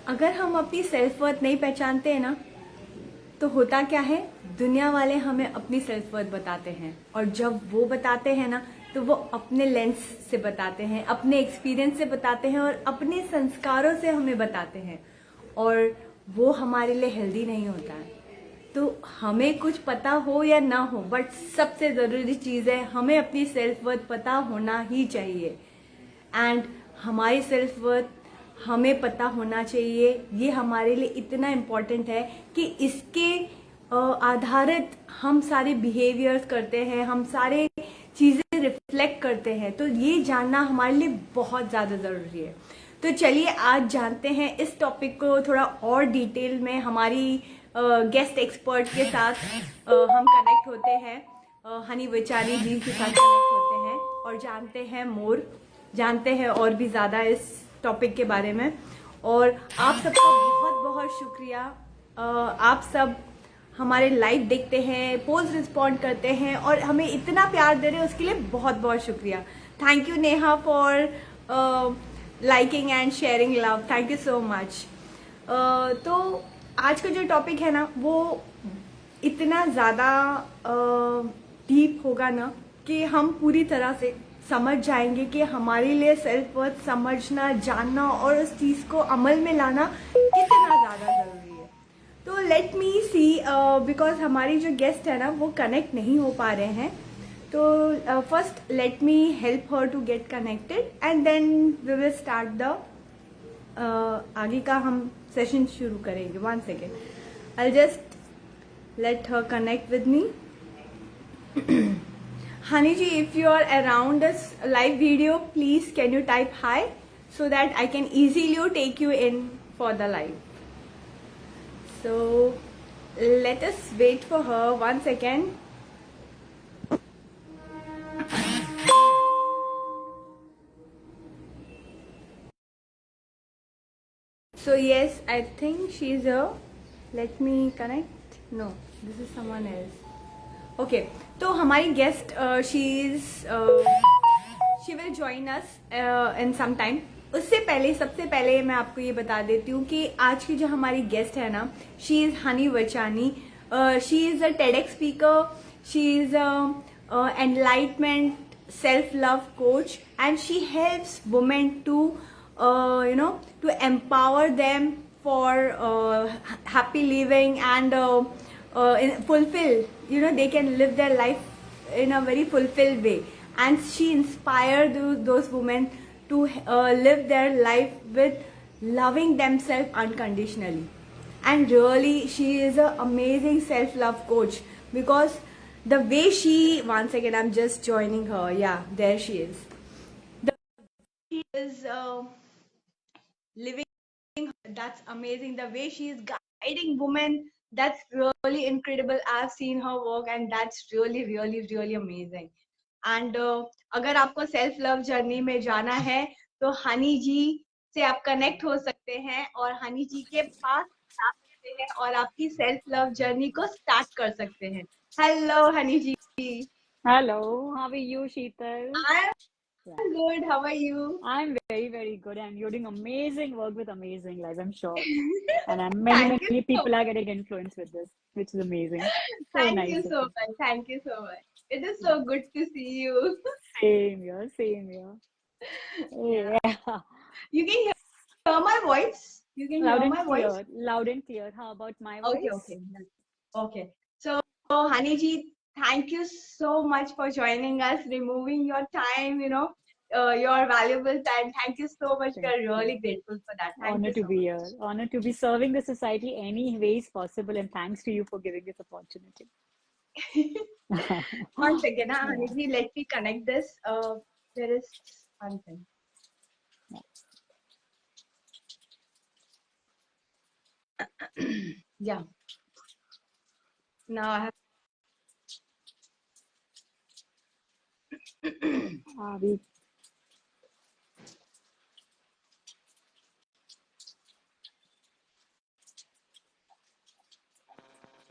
अगर हम अपनी सेल्फ वर्थ नहीं पहचानते हैं ना, तो होता क्या है, दुनिया वाले हमें अपनी सेल्फ वर्थ बताते हैं। और जब वो बताते हैं ना, तो वो अपने लेंस से बताते हैं, अपने एक्सपीरियंस से बताते हैं और अपने संस्कारों से हमें बताते हैं। और वो हमारे लिए हेल्दी नहीं होता है। तो हमें कुछ पता हो या ना हो, बट सबसे ज़रूरी चीज़ है, हमें अपनी सेल्फ वर्थ पता होना ही चाहिए। एंड हमारी सेल्फ वर्थ हमें पता होना चाहिए। ये हमारे लिए इतना इम्पोर्टेंट है कि इसके आधारित हम सारे बिहेवियर्स करते हैं, हम सारे चीज़ें रिफ्लेक्ट करते हैं। तो ये जानना हमारे लिए बहुत ज़्यादा ज़रूरी है। तो चलिए आज जानते हैं इस टॉपिक को थोड़ा और डिटेल में। हमारी गेस्ट एक्सपर्ट के साथ हम कनेक्ट होते हैं, हनी विचारी जी के साथ कनेक्ट होते हैं और जानते हैं और भी ज़्यादा इस टॉपिक के बारे में। और आप सबका बहुत बहुत शुक्रिया। आप सब हमारे लाइव देखते हैं, पोस्ट रिस्पॉन्ड करते हैं और हमें इतना प्यार दे रहे हैं, उसके लिए बहुत बहुत शुक्रिया। Thank you Neha for liking and sharing love. Thank you so much. तो आज का जो टॉपिक है ना, वो इतना ज़्यादा डीप होगा ना कि हम पूरी तरह से समझ जाएंगे कि हमारे लिए सेल्फ वर्थ समझना, जानना और उस चीज़ को अमल में लाना कितना ज़्यादा ज़रूरी है। तो लेट मी सी, बिकॉज हमारी जो गेस्ट है ना, वो कनेक्ट नहीं हो पा रहे हैं। तो first let me help her to get connected and then we will start the आगे का हम सेशन शुरू करेंगे। 1 second, I just let her connect with me. Hani ji, if you are around this live video, please can you type hi so that I can easily take you in for the live. So let us wait for her 1 second. So yes, I think she's here. Let me connect. No, this is someone else. Okay, तो हमारी guest she will join us in some time. उससे पहले सबसे पहले मैं आपको ये बता देती हूँ कि आज की जो हमारी गेस्ट है ना, she is Honey Vachani. She is a TEDx speaker, she is a enlightenment self love coach and she helps women to to empower them for happy living and fulfill, they can live their life in a very fulfilled way. And she inspired those women to live their life with loving themselves unconditionally. And really she is an amazing self love coach, because the way she, once again I'm just joining her, yeah, there she is. She is living, that's amazing. The way she is guiding women, that's really incredible. I've seen her work and that's really really really amazing. And अगर आपको self love journey में जाना है तो हनी जी से आप connect हो सकते हैं और हनी जी के पास जा सकते हैं और आपकी सेल्फ लव जर्नी को स्टार्ट कर सकते हैं। Hello Hani ji. Hello, how are you, Sheetal? I'm Yeah, good, how are you? I'm very, very good, and you're doing amazing work with amazing lives, I'm sure. And Thank you many so people are getting influenced with this, which is amazing. So Thank you nice of so you. much. Thank you so much. It is Yeah, so good to see you. same here, same here. Yeah. Yeah, You can hear my voice. You can loud hear and my voice. clear, loud and clear. How about my Okay, voice? okay. Okay. So, Hani ji, thank you so much for joining us, removing your time, your valuable time. Thank you so much. We Thank are really you. grateful for that. Thank Honor you to so be much. here. Honor to be serving the society any ways possible, and thanks to you for giving this opportunity. One second, Yeah. Hani ji, let me connect this. There is one thing. Yeah. Now I have. We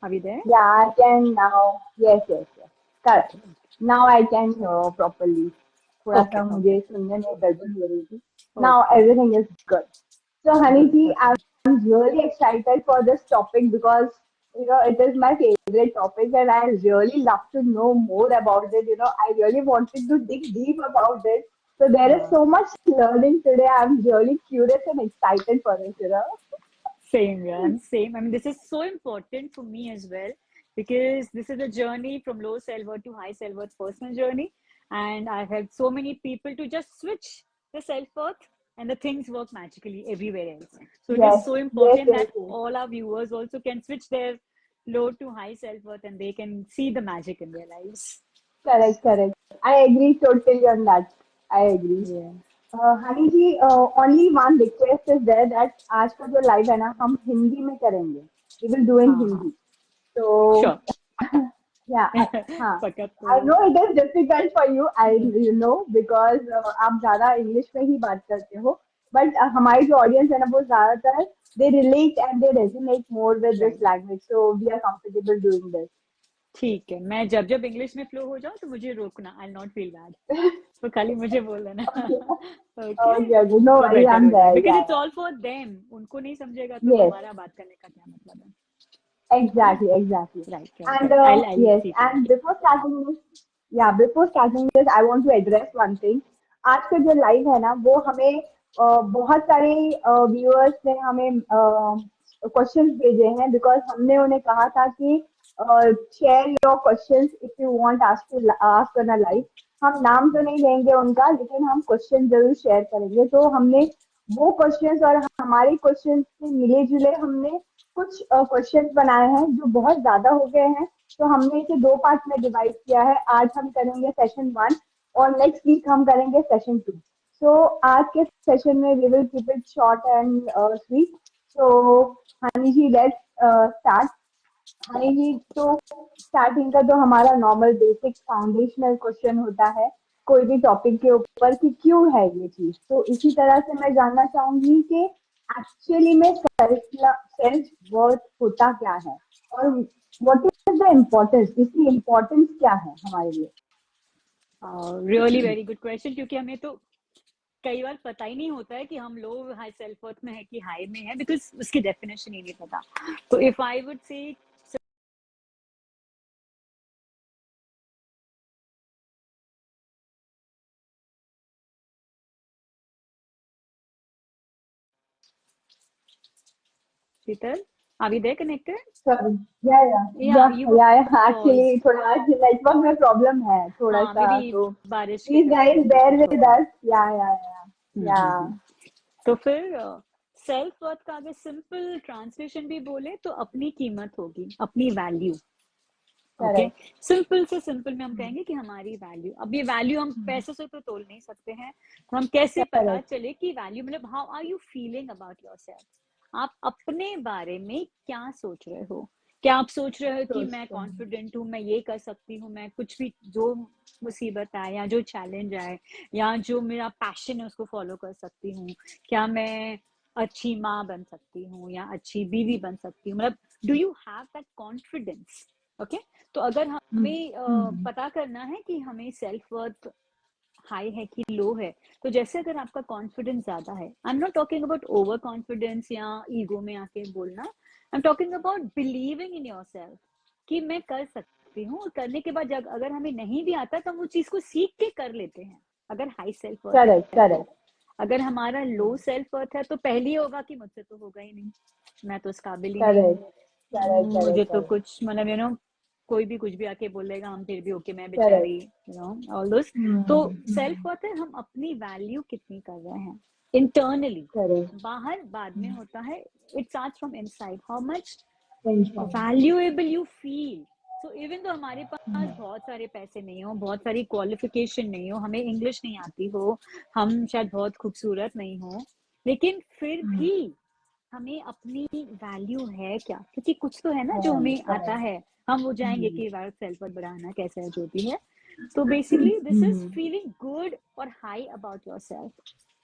Are we there? Yeah, I can now. Yes, yes, yes. Correct. Okay. Now I can hear properly. थोड़ा Okay. सा Okay. मुझे सुनने में गड़बड़ हो रही थी. Now Okay. everything is good. So, Honey ji, Okay. I'm really excited for this topic because it is my favorite topic and I really love to know more about it. I really wanted to dig deep about it. So there is Uh, so much learning today. I'm really curious and excited for it. Same, yeah, and same. I mean, this is so important for me as well because this is a journey from low self-worth to high self-worth personal journey. And I've helped so many people to just switch the self-worth and the things work magically everywhere else. So it is Yes, so yes, important yes, that yes. all our viewers also can switch their low to high self-worth and they can see the magic in their lives. Correct, correct. I agree totally on that. I agree. Yeah. Hani ji, only one request is there that आज का जो live है ना हम हिंदी में करेंगे. We will do in हाँ हाँ हिंदी. तो श्योर या हाँ, पक्का आई तो know it is difficult for you, I know because आप ज्यादा इंग्लिश में ही बात करते हो. बट हमारी जो ऑडियंस है ना वो ज्यादातर they relate and they resonate more with this right language, so we are comfortable doing this. ठीक है मैं जब जब इंग्लिश में फ्लो हो जाऊं तो मुझे रोकना आई नॉट फील बैड तो खाली मुझे बोल देना Okay. Okay Okay, okay. No तो worries, बेटर I'm हो जाए there. Because Yeah, it's all for them उनको नहीं समझेगा तो yeah. Yes. हमारा बात करने का क्या मतलब है है ना Exactly, exactly. Right right And right I yes, see to and it before starting this, I want to address one thing. आज का जो लाइव है ना वो हमें बहुत सारे व्यूअर्स ने हमें क्वेश्चंस भेजे हैं बिकॉज हमने उन्हें कहा था कि share your questions if you want ask on a live. हम नाम तो नहीं लेंगे उनका लेकिन हम क्वेश्चन जरूर शेयर करेंगे. तो हमने वो क्वेश्चंस और हमारे क्वेश्चंस से मिले जुले हमने कुछ क्वेश्चंस बनाए हैं जो बहुत ज्यादा हो गए हैं. तो हमने इसे दो पार्ट में डिवाइड किया है. आज हम करेंगे सेशन 1 और नेक्स्ट वीक हम करेंगे सेशन 2. सो आज के सेशन में we will keep it short and sweet. So Honey ji, let's start. Honey ji, तो स्टार्टिंग का तो हमारा नॉर्मल बेसिक फाउंडेशनल क्वेश्चन होता है कोई भी टॉपिक के ऊपर कि क्यों है ये चीज. तो इसी तरह से मैं जानना चाहूंगी कि एक्चुअली में सेल्फ वर्थ होता क्या है और व्हाट इज द इम्पोर्टेंस, इसकी इम्पोर्टेंस क्या है हमारे लिए. रियली वेरी गुड क्वेश्चन क्योंकि हमें तो कई बार पता ही नहीं होता है कि हम लो हाई सेल्फ वर्थ में है कि हाई में है बिकॉज उसकी डेफिनेशन ही नहीं पता. तो if I would say Sheetal are we there connected sorry. या yeah you were actually paused थोड़ा नेटवर्क में प्रॉब्लम है थोड़ा हाँ मे सा. बी तो बारिश के प्लीज चक्कर गाइस में बेयर कुछ हो विद रहा है अस. या तो फिर सेल्फ वर्थ का अगर सिंपल ट्रांसलेशन भी बोले तो अपनी कीमत होगी अपनी वैल्यू. Okay correct. सिंपल से सिंपल में हम कहेंगे कि हमारी वैल्यू. अब ये वैल्यू हम पैसों से तो तोल नहीं सकते हैं तो हम कैसे पता करेक्ट. चले कि वैल्यू मतलब how are you feeling about yourself. आप अपने बारे में क्या सोच रहे हो. क्या आप सोच रहे हो कि मैं सोचते हैं. कॉन्फिडेंट हूँ मैं ये कर सकती हूँ मैं कुछ भी जो मुसीबत आए या जो चैलेंज आए या जो मेरा पैशन है उसको फॉलो कर सकती हूँ. क्या मैं अच्छी माँ बन सकती हूँ या अच्छी बीवी बन सकती हूँ मतलब do you have that confidence. Okay तो अगर हमें पता करना है कि हमें सेल्फ वर्थ हाई है कि लो है तो जैसे अगर आपका कॉन्फिडेंस ज्यादा है आई am not talking about over confidence या ईगो में आके बोलना I am talking about believing in your self कि मैं कर सकती हूँ और करने के बाद जब अगर हमें नहीं भी आता तो हम उस चीज को सीख के कर लेते हैं अगर हाई सेल्फ वर्थ करेक्ट, है तो. करेक्ट, अगर हमारा लो सेल्फ वर्थ है तो पहले होगा कि मुझसे तो होगा ही नहीं मैं तो उस काबिल ही नहीं हूँ. करेक्ट, करेक्ट, मुझे करेक्ट, तो करेक्ट, कुछ मतलब कोई भी कुछ भी आके बोलेगा हम फिर भी ओके मैं बेचारी करेक्ट. All this. तो सेल्फ वर्थ है हम अपनी वैल्यू कितनी कर रहे हैं इंटरनली. करेक्ट. बाहर बाद में होता है. It starts from inside how much इंशाल्लाह. Valuable you feel. So even तो हमारे पास बहुत सारे पैसे नहीं हो बहुत सारी क्वालिफिकेशन नहीं हो हमें इंग्लिश नहीं आती हो हम शायद बहुत खूबसूरत नहीं हो लेकिन फिर भी हमें अपनी वैल्यू है क्या क्योंकि कुछ तो है ना जो हमें आता है. हम वो जाएंगे कि सेल्फ वर्थ बढ़ाना कैसे है जो भी है. तो basically this is feeling good और high about yourself.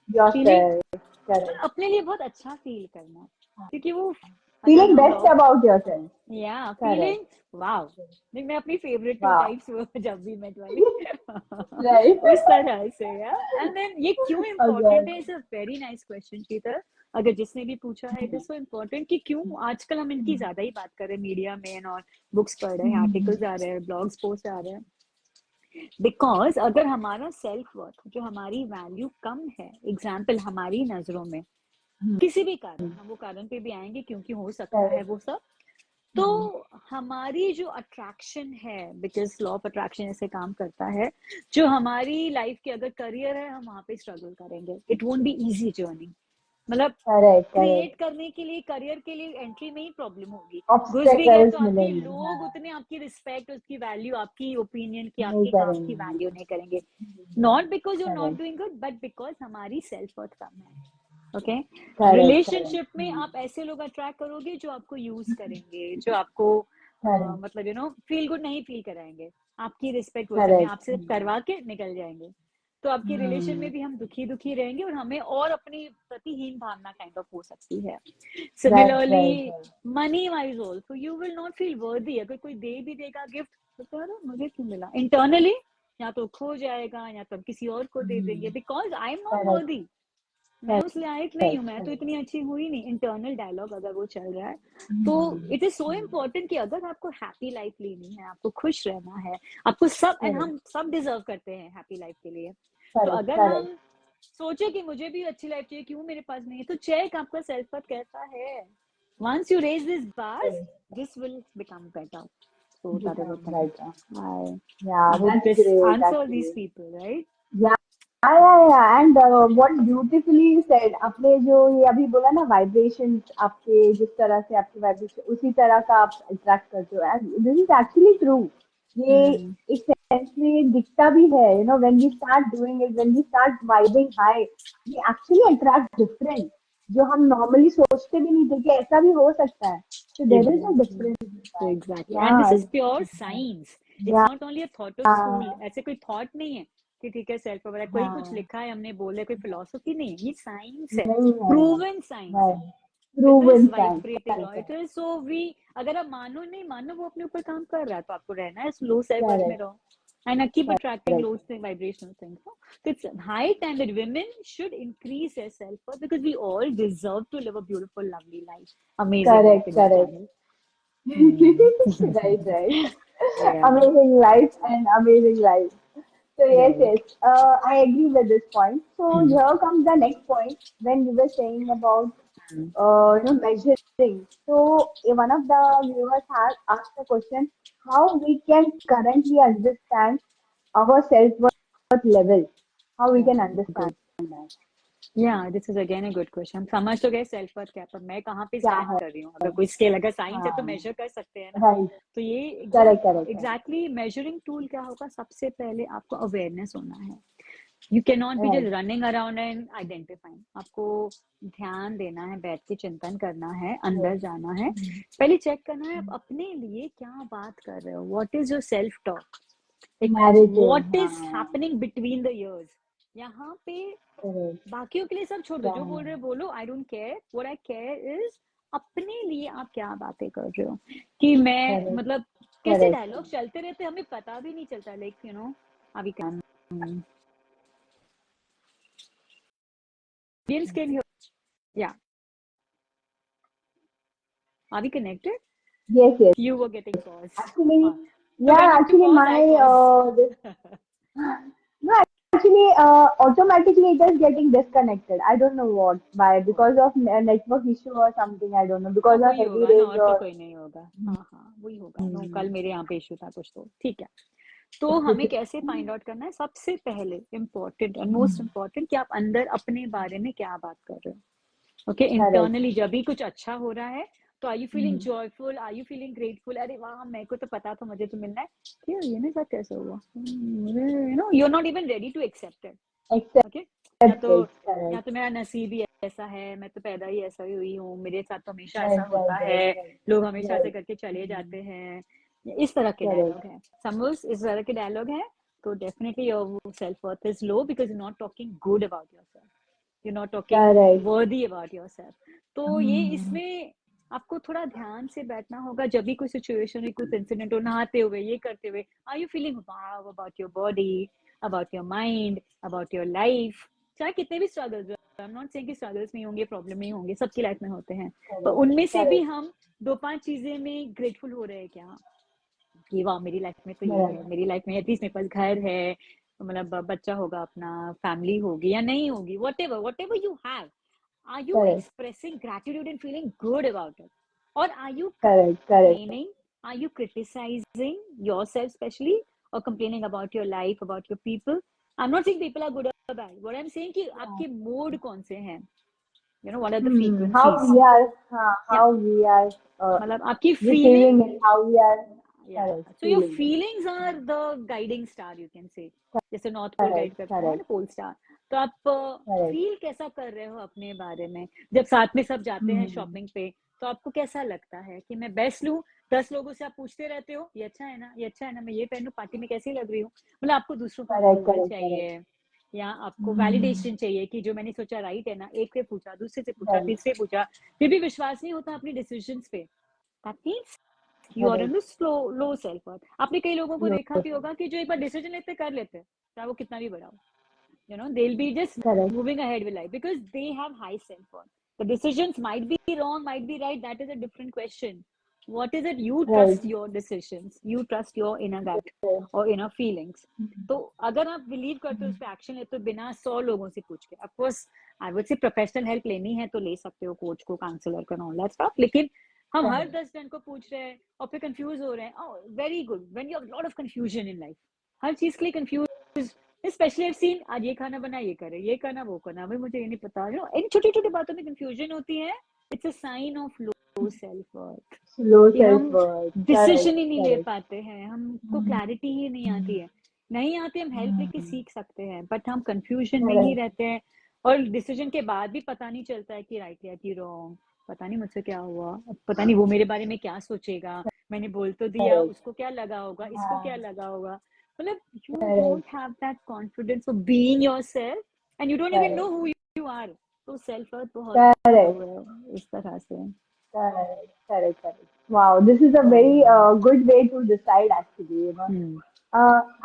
Feeling yourself. Correct. अपने लिए बहुत अच्छा फील करना क्योंकि वो अगर फीलिंग हम बेस्ट लोग अबाउट योरसेल्फ. या करेक्ट. फीलिंग वाओ मैं अपनी फेवरेट टू वाह. टाइप्स वो जब भी मेट वाली राइट. उस तरह से या. एंड देन ये क्यों ओके. इम्पोर्टेंट है. It's a very nice question Sheetal. अगर जिसने भी पूछा है, इट इज सो इम्पोर्टेंट कि क्यों आजकल हम इनकी ज्यादा ही बात कर रहे हैं मीडिया में और बुक्स पढ़ रहे हैं, आर्टिकल्स आ रहे हैं, ब्लॉग्स पोस्ट आ रहे हैं, बिकॉज अगर हमारा सेल्फ वर्थ, जो हमारी वैल्यू कम है, एग्जाम्पल हमारी नजरों में, किसी भी कारण, हम वो कारण पे भी आएंगे क्योंकि हो सकता है वो सब, तो हमारी जो अट्रैक्शन है, बिकॉज लॉ ऑफ अट्रैक्शन ऐसे काम करता है, जो हमारी लाइफ के अगर करियर है, हम वहां पे स्ट्रगल करेंगे, it won't be easy journey, मतलब करेक्ट क्रिएट करेक्ट करने के लिए, करियर के लिए एंट्री में ही प्रॉब्लम होगी, घुस भी गए ऑब्स्टेकल्स तो आपके मिलेंगे, लोग हाँ, उतने आपकी रिस्पेक्ट, उसकी वैल्यू, आपकी ओपिनियन की, नहीं आपके काम की करेंगे, वैल्यू नहीं करेंगे, not because you are not correct doing good, but because हमारी सेल्फ वर्थ कम है। ओके, करेक्ट रिलेशनशिप में करेक्ट आप ऐसे लोग अट्रैक्ट करोगे जो आपको यूज करेंगे, जो आपको करेक्ट मतलब फील गुड नहीं फील कराएंगे, आपकी रिस्पेक्ट वो सब में करेक्ट आपसे करवा के निकल जाएंगे, तो आपके रिलेशन में भी हम दुखी दुखी रहेंगे और हमें और अपनी प्रतिहीन भावना काइंड ऑफ हो सकती है। Right similarly right money wise also you will not feel वर्दी, अगर कोई दे भी देगा गिफ्ट तो यार मुझे क्यों मिला, इंटरनली या तो खो जाएगा या तो किसी और को दे देंगे, because I am not correct वर्दी, मैं उस लायक नहीं हूँ, मैं तो इतनी अच्छी हुई नहीं, इंटरनल डायलॉग अगर वो चल रहा है, तो इट इज सो इम्पोर्टेंट कि अगर आपको हैप्पी लाइफ लेनी है, आपको खुश रहना है, आपको सब, एंड हम सब डिजर्व करते हैं हैप्पी लाइफ के लिए, तो करेक्ट अगर करेक्ट हम सोचे कि मुझे भी अच्छी लाइफ चाहिए, क्यों मेरे पास नहीं है, तो चेक आपका सेल्फ वर्थ कैसा है, once you raise this bars, this will become better. So that is the become thing. better. I Yeah, hope that's this great answers these actually. people, right? Yeah, and what beautifully you said, आपने जो ये अभी बोला ना vibrations, आपके जिस तरह से आपकी वाइब्रेशन उसी तरह का आप अट्रैक्ट करते हो, and this is actually true. ये Hmm. एक सेंस में ये दिखता भी है, you know, when we start doing it, when we start vibing high, we actually attract different, जो हम नॉर्मली सोचते भी नहीं थे कि ऐसा भी हो सकता है, so there is a Exactly. difference in that. Exactly. And this Yeah, is pure science. It's yeah, not only a thought of school. ऐसे कोई थॉट नहीं है कि ठीक है सेल्फ अवेयर, कोई कुछ हाँ, लिखा है हमने बोले, कोई फिलोसफी नहीं है, ये साइंस है, नहीं है, प्रूवन साइंस है, right, it is proven science, vibrating law, correct, it is so we, अगर आप मानो नहीं मानो, वो अपने ऊपर काम कर रहा है, तो आपको रहना है लो सेल्फ वर्थ में correct, रहो, and I keep attracting correct, low vibrational things. So it's high time that women should increase their self worth, because we all deserve to live a beautiful, lovely life, amazing life correct, in this correct. planet. Hmm. Right, right. Yeah, Amazing life and amazing life. So yes, right. yes, I agree with this point. So Hmm. here comes the next point when you were saying about Hmm. measuring. So one of the viewers has asked the question, how we can currently understand our self-worth level? How we Yeah, can understand that? yeah, this is again a good question. हम समझ तो गए self worth क्या, पर मैं कहाँ पे क्या स्टैंड है? कर रही हूँ, अगर कोई स्केल, अगर साइंस है तो हाँ, मेजर कर सकते हैं ना, राइट, तो ये correct correct correct, exactly measuring tool क्या होगा, सबसे पहले आपको अवेयरनेस होना है, you can not be just right, running around and identifying, आपको ध्यान देना है, बैठ के चिंतन करना है, अंदर जाना है, पहले चेक करना है आप अपने लिए क्या बात कर रहे हो, what is your self talk, एक नैरेटिव, व्हाट इज हाँ, हैपनिंग बिटवीन द इयर्स, यहाँ पे करेक्ट, बाकियों के लिए सब छोड़ दो, जो बोल रहे राइट, हो बोलो, I don't care, what I care is अपने लिए आप क्या बातें कर रहे हो, कि मैं करेक्ट, मतलब कैसे करेक्ट, डायलॉग चलते रहते हमें पता भी नहीं चलता, लाइक अभी can audience can hear, yeah, are we connected, yes, yes. you were getting pause, Actually, so when yeah, you actually pause I my pause. this, no, actually automatically it is getting disconnected. I don't know what, why, Oh, because of network issue or something. I don't know, हाँ because of वही heavy होगा ना, rains और तो or. कोई नहीं होगा, हाँ हाँ वही होगा, नो कल Hmm. मेरे यहाँ पे इशू था कुछ, तो ठीक है, तो हमें कैसे फाइंड आउट करना है, सबसे पहले इम्पोर्टेंट और मोस्ट इम्पोर्टेंट कि आप अंदर अपने बारे में क्या बात कर रहे हो, ओके, Correct. इंटरनली जब भी कुछ अच्छा हो रहा है, तो are you feeling joyful, are you feeling grateful, अरे वाह मेरे को तो पता था मुझे तो मिलना है, क्यों ये मेरे साथ कैसे हुआ, you are not even ready to accept it, okay, या Accept तो it. Correct. मेरा नसीब ही ऐसा है, मैं तो पैदा ही ऐसा ही हुई हूँ, मेरे साथ तो हमेशा ऐसा Right, होता right, है, right, right, लोग हमेशा ऐसे right. करके चले जाते हैं, इस तरह के Correct. डायलॉग है, सपोज इस तरह के डायलॉग है, तो definitely your self worth is low, because you not talking good about yourself, you not talking Correct. वर्दी अबाउट योरसेल्फ, तो ये Hmm. इसमें आपको थोड़ा ध्यान से बैठना होगा, जब भी कोई सिचुएशन, कुछ इंसिडेंट हो, नहाते हुए, ये करते हुए, are you feeling wow about your body, about your mind, about your life, चाहे कितने भी struggles I am not saying कि स्ट्रगल्स नहीं होंगे, प्रॉब्लम नहीं होंगे, सबकी लाइफ में होते हैं, पर correct, उनमें से भी correct, हम 2-5 चीजें में ग्रेटफुल हो रहे हैं क्या, कि वाह मेरी लाइफ में तो ये है, correct, मेरी लाइफ में एटलीस्ट मेरे पास घर है, मतलब बच्चा होगा अपना, फैमिली होगी या नहीं होगी, what ever you have, are you correct, expressing gratitude and feeling good about it, or are you correct, correct, complaining, are you criticizing yourself especially, or complaining about your life, about your people? I'm not saying people are good or bad, what I'm saying कि आपके mode कौन से हैं, you know, what are the how frequencies, we are, या how we are मतलब आपकी feeling, receiving it, how we are, yeah, correct, so your feeling it. feelings are the guiding star, you can say, जैसे north pole guide Correct, करता है ना correct, pole star, तो आप correct. Feel कैसा कर रहे हो अपने बारे में, जब साथ में सब जाते हैं Hmm. शॉपिंग पे, तो आपको कैसा लगता है कि मैं बेस्ट लूं, 10 लोगों से आप पूछते रहते हो ये अच्छा है ना, ये अच्छा है ना, मैं ये पहनूं, पार्टी में कैसी लग रही हूँ, मतलब आपको दूसरों का Correct, अप्रूवल correct, correct. चाहिए, या आपको Hmm. वैलिडेशन चाहिए कि जो मैंने सोचा राइट है ना, एक से पूछा, दूसरे से पूछा, Right, तीसरे पूछा, फिर भी विश्वास नहीं होता अपनी डिसीजंस पे, that means you are correct. In low self worth. आपने कई लोगों को Low. देखा भी होगा कि जो एक बार डिसीजन लेते कर लेते हैं, चाहे वो कितना भी बड़ा हो, you know, they'll be just Correct, moving ahead with life because they have high self-worth. The decisions might be wrong, might be right, that is a different question. What is it? You right. trust your decisions, you trust your inner gut Right. or inner feelings. तो अगर आप believe करते हो उस पर action लेते हो बिना 100 लोगों से पूछ के, of course I would say professional help लेनी है तो ले सकते हो, कोच को, काउंसलर को, ऑल दैट स्टफ, लेकिन हम हर Correct, 10 जन को पूछ रहे हैं और फिर कंफ्यूज हो रहे हैं, very good, when you have lot of confusion in life, हर चीज के लिए कंफ्यूज, स्पेशली आई सीन, आज ये खाना बना, ये करे, ये करना, वो करना, भाई मुझे ये नहीं पता, यू नो, इन छोटी छोटी बातों में कंफ्यूजन होती है, it's a sign of low self worth, low कि हम self-worth. Correct, डिसीजन ही नहीं ले correct. पाते हैं, हमको क्लैरिटी ही नहीं आती है, नहीं आती, हम हेल्प लेके सीख सकते हैं, बट हम कंफ्यूजन में ही Correct, रहते हैं, और डिसीजन के बाद भी पता नहीं चलता है कि राइट लिया कि रॉन्ग, पता नहीं मुझसे क्या हुआ, पता नहीं वो मेरे बारे में क्या सोचेगा, मैंने बोल तो दिया, correct. उसको क्या लगा होगा, इसको क्या हाँ, लगा होगा, मतलब you correct, don't have that confidence of being yourself and you don't even know correct, who you are, तो सेल्फ वर्थ बहुत correct, लो है इस तरह से। correct, correct, correct. Wow, this is a very good way to decide actually, you know. Hmm,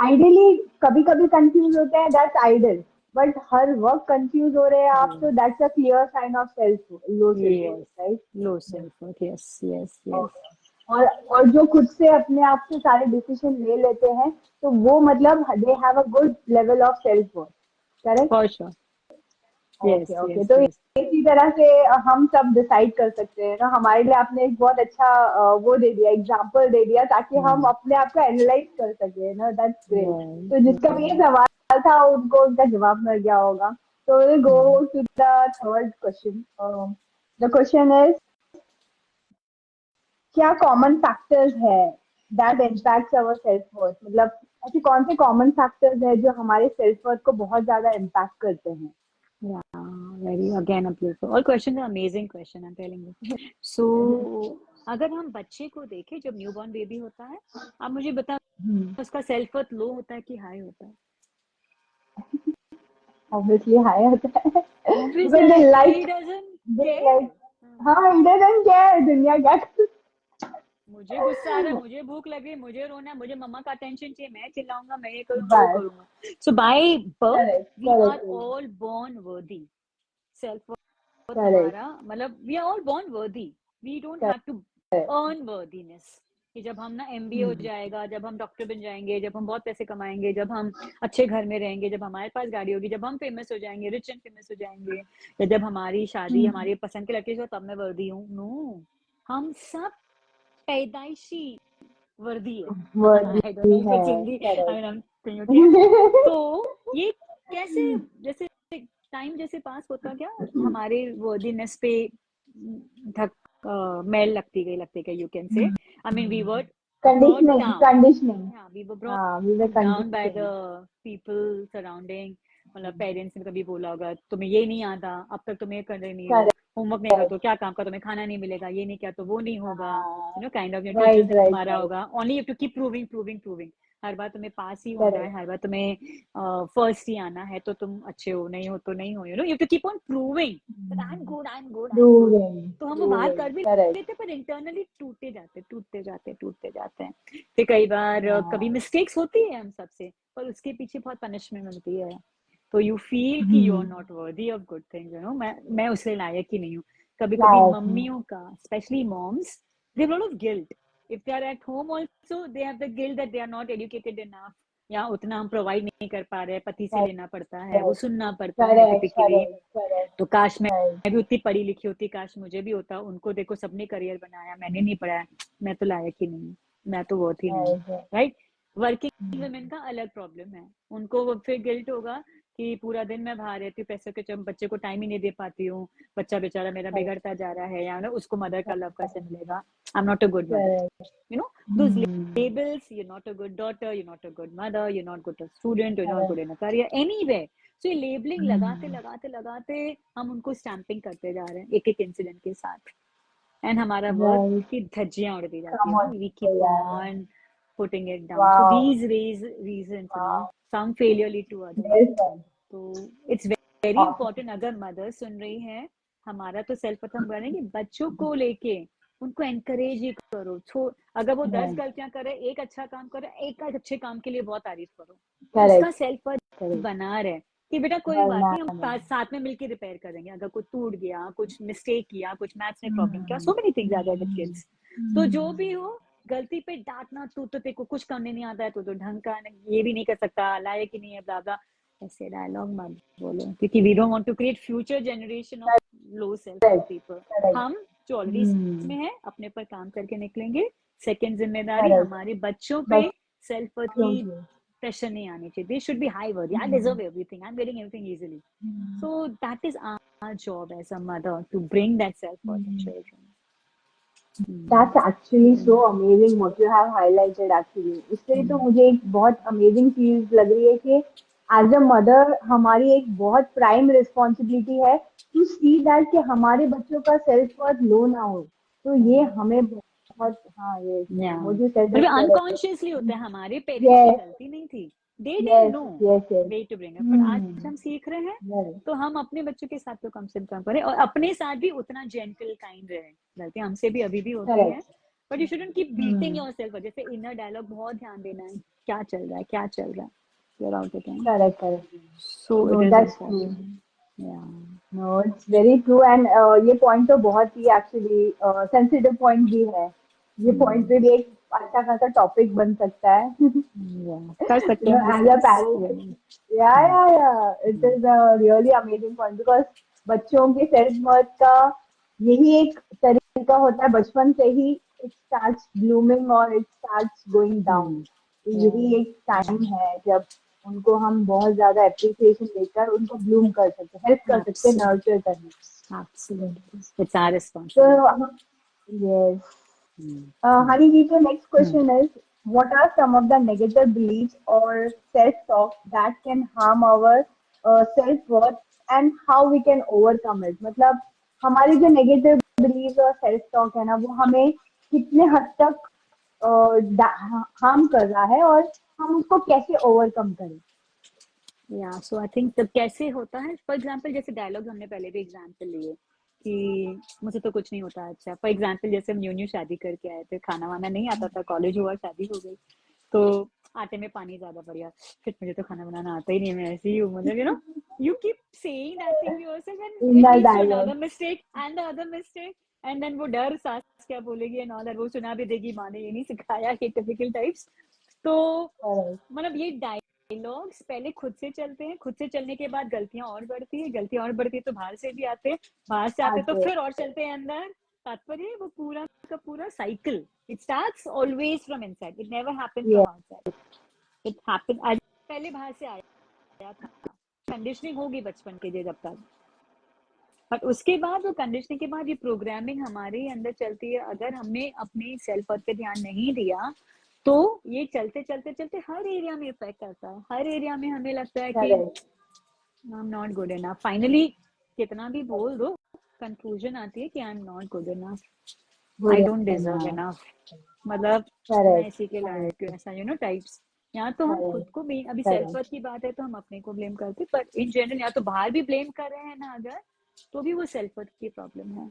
Ideally, कभी-कभी confuse होते हैं, that's ideal. But हर वक्त confuse हो रहे हैं आप, तो that's a clear sign of low self-worth, yes, right? low self worth, yes, yes, yes, और जो खुद से अपने आप से सारे डिसीजन ले लेते हैं, तो वो मतलब they have a good level of self worth, correct? for sure, yes, okay, okay, yes, तो yes, इसी तरह से हम सब डिसाइड कर सकते हैं ना, हमारे लिए आपने एक बहुत अच्छा वो दे दिया, एग्जांपल दे दिया, ताकि हम hmm. अपने आप का एनालाइज कर सके ना, दैट्स ग्रेट। Right, तो जिसका भी ये right. सवाल था उनको उनका जवाब मिल गया होगा, तो will go Hmm. To the third question. The question is, क्या कॉमन फैक्टर्स है that impacts our self worth, मतलब ऐसे कौन से कॉमन फैक्टर्स है जो हमारे सेल्फ वर्थ को बहुत ज्यादा इम्पैक्ट करते हैं? Yeah, very again a beautiful. All questions are amazing question, I'm telling you. So अगर हम बच्चे को देखें जब न्यूबॉर्न बेबी होता है, आप मुझे बताओ उसका सेल्फ वर्थ लो होता है कि हाई होता है? ऑब्वियसली हाई होता है Obviously, because they he like, doesn't they care. Like, हाँ, he doesn't care दुनिया क्या। मुझे गुस्सा आ रहा है, मुझे भूख लगी, मुझे रोना है, मुझे मम्मा का अटेंशन चाहिए, मैं चिल्लाऊंगा, मैं ये करूंगा, वो बस, करूंगा। So by birth, correct, we are correct, all born worthy. Self worth correct, हमारा मतलब we are all born worthy. We don't have to earn worthiness. कि जब हम ना MBA हो जाएगा, जब हम डॉक्टर बन जाएंगे, जब हम बहुत पैसे कमाएंगे, जब हम अच्छे घर में रहेंगे, जब हमारे पास गाड़ी होगी, जब हम फेमस हो जाएंगे, रिच एंड फेमस हो जाएंगे, या जब हमारी शादी हमारी पसंद के लड़के से, तब मैं वर्दी हूँ। नो, हम सब पैदाइशी वर्दी है। I don't know वर्दी if है, it's Hindi. I mean, I'm saying, okay. Correct. तो ये कैसे, जैसे टाइम जैसे पास होता गया, हमारे वर्दीनेस पे मैल लगती गई, you can say, I mean we were brought conditioning, down, conditioning, yeah, we were brought हाँ, we were down by the conditioning, people surrounding, मतलब पेरेंट्स ने कभी बोला होगा तुम्हें ये नहीं आता, अब तक तुम ये कर रहे नहीं हो, करेक्ट, होमवर्क नहीं करते हो, क्या काम का, तुम्हें खाना नहीं मिलेगा, ये नहीं किया तो वो नहीं होगा, you know, kind of, teachers right, ने राइट, मारा राइट, होगा, only you to keep proving, हर बार तुम्हें पास ही होना है, करेक्ट, हर बार तुम्हें फर्स्ट ही आना है, तो तुम अच्छे हो, नहीं हो तो नहीं हो, you know, you to keep on proving that I am good. Proving, तो हम वो बाहर प्रूविंग, कर भी करेक्ट, लेते, पर इंटरनली टूटते जाते हैं। फिर कई बार कभी मिस्टेक्स होती है हम सबसे, पर उसके पीछे बहुत पनिशमेंट मिलती है। तो यू फील कि you are not worthy of good things, you know, मैं उसके लायक ही नहीं हूँ। कभी कभी मम्मियों का, specially moms, they have lot of guilt if they are at home also, they have the guilt that they are not educated enough, या उतना हम प्रोवाइड नहीं कर पा रहे, पति से लेना पड़ता है, वो सुनना पड़ता है टिपिकली। तो काश मैं भी उतनी पढ़ी लिखी होती, काश मुझे भी होता। उनको देखो सबने करियर बनाया, मैंने नहीं पढ़ा, मैं तो लायक ही नहीं, मैं तो वर्थ ही नहीं, राइट। वर्किंग वुमेन का अलग प्रॉब्लम है, उनको फिर गिल्ट होगा कि पूरा दिन मैं बाहर रहती हूँ पैसों के चम, बच्चे को टाइम ही नहीं दे पाती हूँ, बच्चा बेचारा मेरा बिगड़ता जा रहा है, या ना उसको मदर का लव कैसे मिलेगा, आई am not a good mother, you know, those labels, you're not a good daughter, you're not a good mother, you're not good a student, you're not good in a career, anywhere. So ये labeling लगाते हम उनको stamping करते जा रहे हैं एक एक इंसिडेंट के साथ, एंड हमारा वर्क की धज्जियां उड़ दी जाती है, we keep on putting it down. So these reasons, you know, some failure lead to others. तो it's very important, अगर मदर सुन रही है, हमारा तो सेल्फ प्रथम बनेंगे, बच्चों को लेके उनको एनकरेज ही करो। अगर वो 10 गलतियां करे, एक अच्छा काम करे, एक अच्छे काम के लिए बहुत तारीफ करो, तो उसका सेल्फ बना रहे कि बेटा कोई बात नहीं, हम साथ में मिलकर रिपेयर करेंगे। अगर कुछ टूट गया, कुछ मिस्टेक किया, कुछ मैथ्स में प्रॉब्लम किया, so many things are there with kids. तो जो भी हो, गलती पे डांटना, तू तो तेरे को कुछ करने नहीं आता है, तू तो ढंग का ये भी नहीं कर सकता, लायक ही नहीं है, ब्ला ब्ला, ऐसे डायलॉग मत बोलो, क्योंकि we don't want to create future generation of low self people. हम जो ऑलरेडी में है, अपने पर काम करके निकलेंगे। सेकंड जिम्मेदारी, हमारे बच्चों पे सेल्फ वर्थ की प्रेशर नहीं आनी चाहिए। They should be high worthy, I deserve everything, I am getting everything easily. So that is our job as a mother, to bring that self worth in children. That's actually so amazing what you have highlighted actually. इससे तो मुझे एक बहुत amazing चीज लग रही है कि as a mother हमारी एक बहुत prime responsibility है to see that कि हमारे बच्चों का self worth low ना हो। तो ये हमें बहुत, हाँ ये मुझे self worth अनकॉन्शियसली होता है, हमारे पेरेंट्स की गलती नहीं थी, they didn't know way to bring up, पर आज हम सीख रहे हैं, तो हम अपने बच्चों के साथ तो कम से कम करें, और अपने साथ भी उतना जेंटल काइंड रहे। गलतियां हमसे भी अभी भी होती है, but you shouldn't keep beating yourself. जैसे इनर डायलॉग बहुत ध्यान देना है, क्या चल रहा है, क्या चल रहा है, you're out again. Correct. So No, it is that's important. true. Yeah. No, it's very true and ये point तो बहुत ही actually sensitive point भी है। ये point पे भी एक अच्छा खासा topic बन सकता है। कर सकते हैं as a parent, yeah, it is a really amazing point because बच्चों के self worth का यही एक तरीका होता है, बचपन से ही it starts blooming और it starts going down। तो यही एक टाइम है जब उनको हम बहुत ज्यादा एप्रिसिएशन देकर उनको ब्लूम कर सकते, हेल्प कर सकते, नर्चर करने। Absolutely, it's our responsibility. So yes, Hani ji, the next question is, what are some of the negative beliefs or self-talk that can harm our self-worth and how we can overcome it? मतलब हमारी जो negative beliefs और self talk है ना, वो हमें कितने हद तक हार्म कर रहा है और हम उसको कैसे ओवरकम करें? सो आई थिंक तब कैसे होता है, फॉर एग्जाम्पल जैसे डायलॉग हमने पहले भी एग्जाम्पल लिए कि मुझे तो कुछ नहीं होता अच्छा। फॉर एग्जाम्पल जैसे हम न्यू शादी करके आए थे, खाना वाना नहीं आता था, कॉलेज हुआ, शादी हो गई, तो आटे में पानी ज्यादा पड़ गया, फिर मुझे तो खाना बनाना आता ही नहीं है, मैं ऐसी ही हूँ, मतलब you know, you keep saying that thing yourself and it leads to another mistake and other mistake, and then वो डर सास क्या बोलेगी एंड ऑल दैट, वो सुना भी देगी, माँ ने ये नहीं सिखाया, ये टिपिकल टाइप्स। तो मतलब ये डायलॉग्स पहले खुद से चलते हैं, खुद से चलने के बाद गलतियां और बढ़ती है, गलतियां और बढ़ती है तो बाहर से भी आते हैं, बाहर से आते तो फिर और चलते हैं अंदर। तात्पर्य वो पूरा का पूरा cycle, it starts always from inside, it never happens from outside, it happens. आज पहले बाहर से आया था, कंडीशनिंग होगी बचपन के जब तक, बट उसके बाद वो कंडीशनिंग के बाद ये प्रोग्रामिंग हमारे अंदर चलती है। अगर हमने अपने सेल्फ वर्थ पे ध्यान नहीं दिया तो ये चलते चलते चलते हर एरिया में इफेक्ट करता है, हर एरिया में हमें लगता है कि I am not good enough. Finally कितना भी बोल दो, कंक्लूजन आती है कि I am not good enough, I don't deserve enough, मतलब मैं इसी के लायक हूँ, ऐसा यू नो टाइप्स। यहाँ तो हम खुद को भी, अभी सेल्फ वर्थ की बात है तो हम अपने को ब्लेम करते, पर इन जनरल या तो बाहर भी ब्लेम कर रहे हैं ना अगर, तो भी वो सेल्फ वर्थ की प्रॉब्लम है,